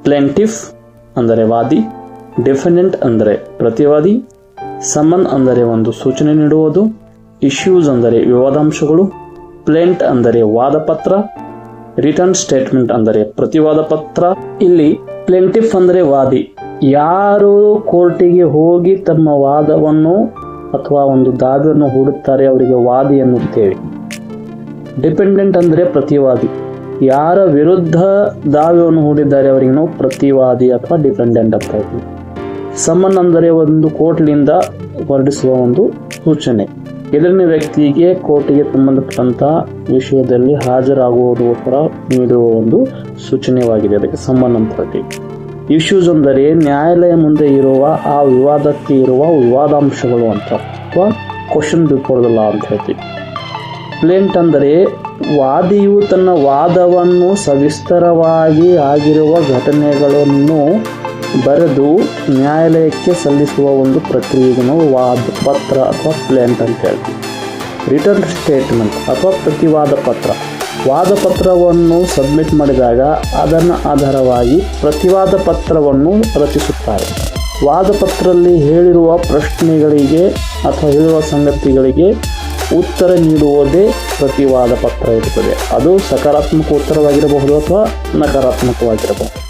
Plaintiff ಅಂದರೆ ವಾದಿ, defendant ಅಂದರೆ ಪ್ರತಿವಾದಿ, ಸಮನ್ ಅಂದರೆ ಒಂದು ಸೂಚನೆ ನೀಡುವುದು, ಇಶ್ಯೂಸ್ ಅಂದರೆ ವಿವಾದಾಂಶಗಳು, ಪ್ಲೇಂಟ್ ಅಂದರೆ ವಾದಪತ್ರ, ರಿಟರ್ನ್ ಸ್ಟೇಟ್ಮೆಂಟ್ ಅಂದರೆ ಪ್ರತಿವಾದ ಪತ್ರ. ಇಲ್ಲಿ ಪ್ಲೇಂಟಿಫ್ ಅಂದರೆ ವಾದಿ, ಯಾರು ಕೋರ್ಟಿಗೆ ಹೋಗಿ ತಮ್ಮ ವಾದವನ್ನು ಅಥವಾ ಒಂದು ದಾವೆಯನ್ನು ಹೂಡುತ್ತಾರೆ ಅವರಿಗೆ ವಾದಿ ಎನ್ನುತ್ತೇವೆ. ಡಿಪೆಂಡೆಂಟ್ ಅಂದರೆ ಪ್ರತಿವಾದಿ, ಯಾರ ವಿರುದ್ಧ ದಾವೆಯನ್ನು ಹೂಡಿದ್ದಾರೆ ಅವರಿಗೆ ನಾವು ಪ್ರತಿವಾದಿ ಅಥವಾ ಡಿಪೆಂಡೆಂಟ್ ಅಂತ ಹೇಳ್ತೀವಿ. ಸಮನ್ ಅಂದರೆ ಒಂದು ಕೋರ್ಟ್ನಿಂದ ಹೊರಡಿಸುವ ಒಂದು ಸೂಚನೆ, ಎದುರಿನ ವ್ಯಕ್ತಿಗೆ ಕೋರ್ಟಿಗೆ ಸಂಬಂಧಪಟ್ಟಂತಹ ವಿಷಯದಲ್ಲಿ ಹಾಜರಾಗುವುದಕ್ಕೋಸ್ಕರ ನೀಡುವ ಒಂದು ಸೂಚನೆಯಾಗಿದೆ, ಅದಕ್ಕೆ ಸಮನ್ ಅಂತ ಹೇಳ್ತೀವಿ. ಇಶ್ಯೂಸ್ ಅಂದರೆ ನ್ಯಾಯಾಲಯ ಮುಂದೆ ಇರುವ ಆ ವಿವಾದಕ್ಕೆ ಇರುವ ವಿವಾದಾಂಶಗಳು ಅಂತ, ಅಥವಾ ಕ್ವಶನ್ ಬಿಫೋರ್ ದ ಲಾ ಅಂತ ಹೇಳ್ತೀವಿ. ಪ್ಲೇಂಟ್ ಅಂದರೆ ವಾದಿಯು ತನ್ನ ವಾದವನ್ನು ಸವಿಸ್ತರವಾಗಿ ಆಗಿರುವ ಘಟನೆಗಳನ್ನು ಬರೆದು ನ್ಯಾಯಾಲಯಕ್ಕೆ ಸಲ್ಲಿಸುವ ಒಂದು ಪ್ರಕ್ರಿಯೆಗೆ ನಾವು ವಾದ ಪತ್ರ ಅಥವಾ ಪ್ಲೇಂಟ್ ಅಂತ ಹೇಳ್ತೀವಿ. ರಿಟರ್ನ್ ಸ್ಟೇಟ್ಮೆಂಟ್ ಅಥವಾ ಪ್ರತಿವಾದ ಪತ್ರ, ವಾದ ಪತ್ರವನ್ನು ಸಬ್ಮಿಟ್ ಮಾಡಿದಾಗ ಅದನ್ನು ಆಧಾರವಾಗಿ ಪ್ರತಿವಾದ ಪತ್ರವನ್ನು ರಚಿಸುತ್ತಾರೆ. ವಾದ ಪತ್ರದಲ್ಲಿ ಹೇಳಿರುವ ಪ್ರಶ್ನೆಗಳಿಗೆ ಅಥವಾ ಹೇಳಿರುವ ಸಂಗತಿಗಳಿಗೆ ಉತ್ತರ ನೀಡುವುದೇ ಪ್ರತಿವಾದ ಪತ್ರ ಇರುತ್ತದೆ. ಅದು ಸಕಾರಾತ್ಮಕ ಉತ್ತರವಾಗಿರಬಹುದು ಅಥವಾ ನಕಾರಾತ್ಮಕವಾಗಿರಬಹುದು.